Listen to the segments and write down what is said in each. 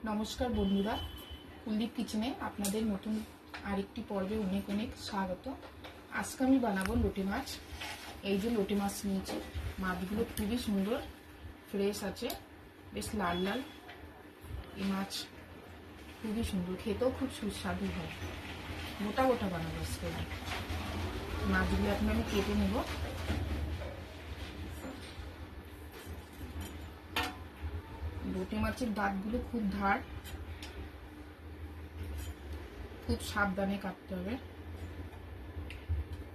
নমস্কার বন্ধুরা, কুলদীপ কিচেনে আপনাদের নতুন আরেকটি পর্বে অনেক অনেক স্বাগত। আজকে আমি বানাবো লোটে মাছ। এই যে লোটে মাছ নিয়েছি, মাছগুলো খুবই সুন্দর ফ্রেশ আছে, বেশ লাল লাল। এই মাছ খুবই সুন্দর, খেতেও খুব সুস্বাদু হয়। গোটা গোটা বানাবো আজকে। মাছগুলো এখন আমি কেটে নেব। লোটে মাছের দাঁতগুলো খুব ধার, খুব সাবধানে কাটতে হবে।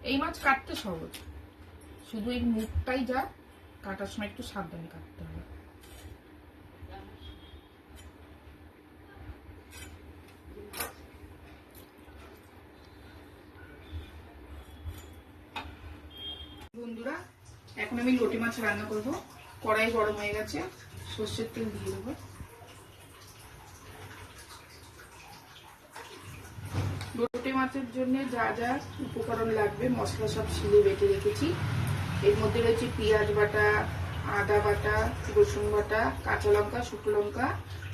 এই মাছ কাটতে সহজ, শুধু এই মুখটাই যা কাটার সময় একটু সাবধানে কাটতে হবে। বন্ধুরা, এখন আমি লোটে মাছ রান্না করব। কড়াই গরম হয়ে গেছে, সর্ষের তেল দিয়ে দেবো। লোটে মাছের জন্য যা যা উপকরণ লাগবে মশলা সব শিলে বেটে রেখেছি। এর মধ্যে রয়েছে পেঁয়াজ বাটা, আদা বাটা, রসুন বাটা, কাঁচা লঙ্কা, শুকনো লঙ্কা,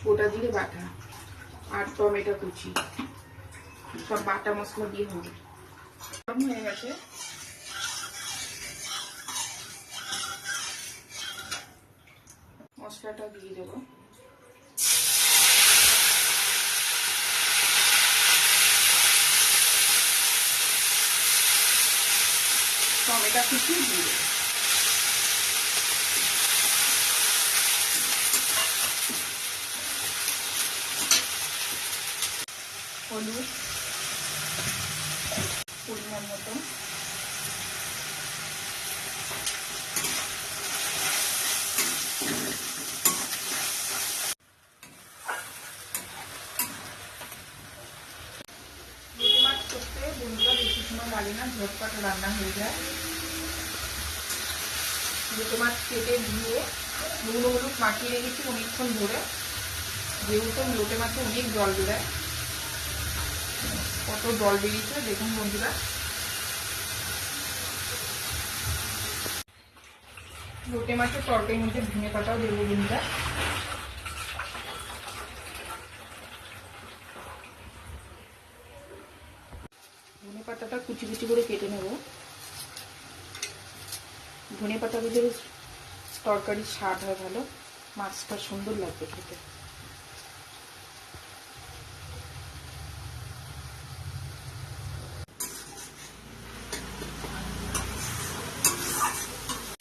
গোটা জিরে বাটা আর টমেটো কুচি। সব বাটা মশলা দিয়ে হবে। গরম হয়ে গেছে, মশলাটা দিয়ে দেবো। টমেটো কুচি দিয়ে দেবো। হলুদ পরিমাণ মতন, বন্ধুরা বেশি সময় লাগে না, ঝটপট রান্না হয়ে যায়। লোটে মাছ কেটে ধুয়ে নুন হলুদ মাখিয়ে রেখেছি অনেকক্ষণ ধরে। যেহেতু লোটে মাছে অনেক জল বেরোয়, কত জল বেরিয়েছে দেখুন বন্ধুরা। লোটে মাছের তরকারির মধ্যে ধনে পাতাও দেবো বন্ধুরা। ধনে পাতাটা কুচি কুচি করে কেটে নেব। ধনে পাতা দিলে তরকারির স্বাদ হয় ভালো, মাছটা সুন্দর লাগবে খেতে।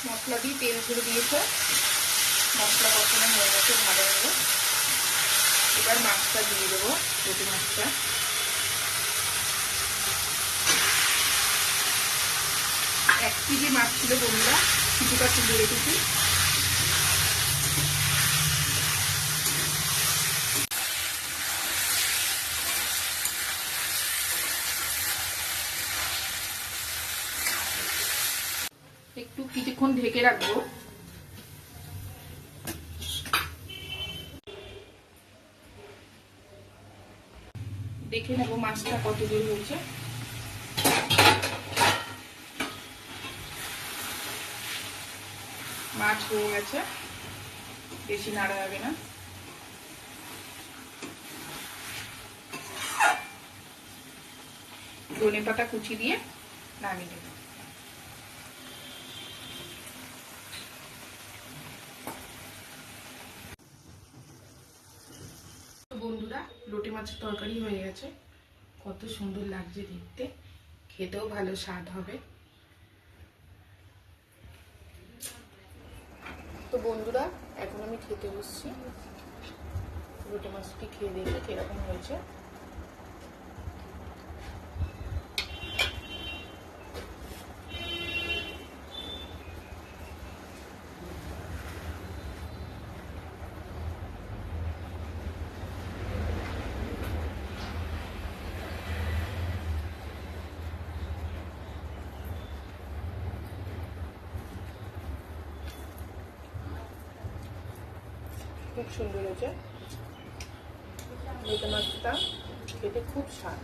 মশলা দিয়ে তেল ছেড়ে দিয়েছে, মশলা কষানো হয়ে গেছে ভালো হলো। এবার মাছটা দিয়ে দেবো, লোটে মাছটা। এক কেজি মাছ ছিল বন্ধুরা, কিছুটা তুলে রেখেছি। একটু কিছুক্ষণ ঢেকে রাখবো। দেখে নেবো মাছটা কত দূর হয়েছে। মাছ হয়ে গেছে, বেশি নাড়া যাবে না। ধনে পাতা কুচি দিয়ে নামিয়ে নেব। বন্ধুরা, লোটে মাছের তরকারি হয়ে গেছে, কত সুন্দর লাগছে দেখতে, খেতেও ভালো স্বাদ হবে। তো বন্ধুরা, এখন আমি খেতে বসছি। লোটে মাছটি খেয়ে দেখি কিরকম হয়েছে। খুব সুন্দর হয়েছে। লোটে মাছটা খেতে খুব স্বাদ।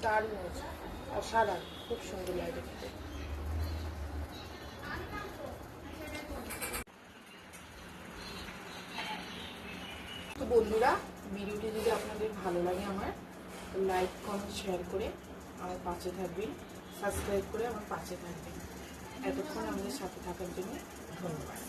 দারুণ হয়েছে, অসাধারণ, খুব সুন্দর লাগে খেতে। বন্ধুরা, ভিডিওটি যদি আপনাদের ভালো লাগে আমার, লাইক কমেন্ট শেয়ার করে আমার পাশে থাকবেন, সাবস্ক্রাইব করে আমার পাশে থাকবেন। এতক্ষণ আমাদের সাথে থাকার জন্য ধন্যবাদ।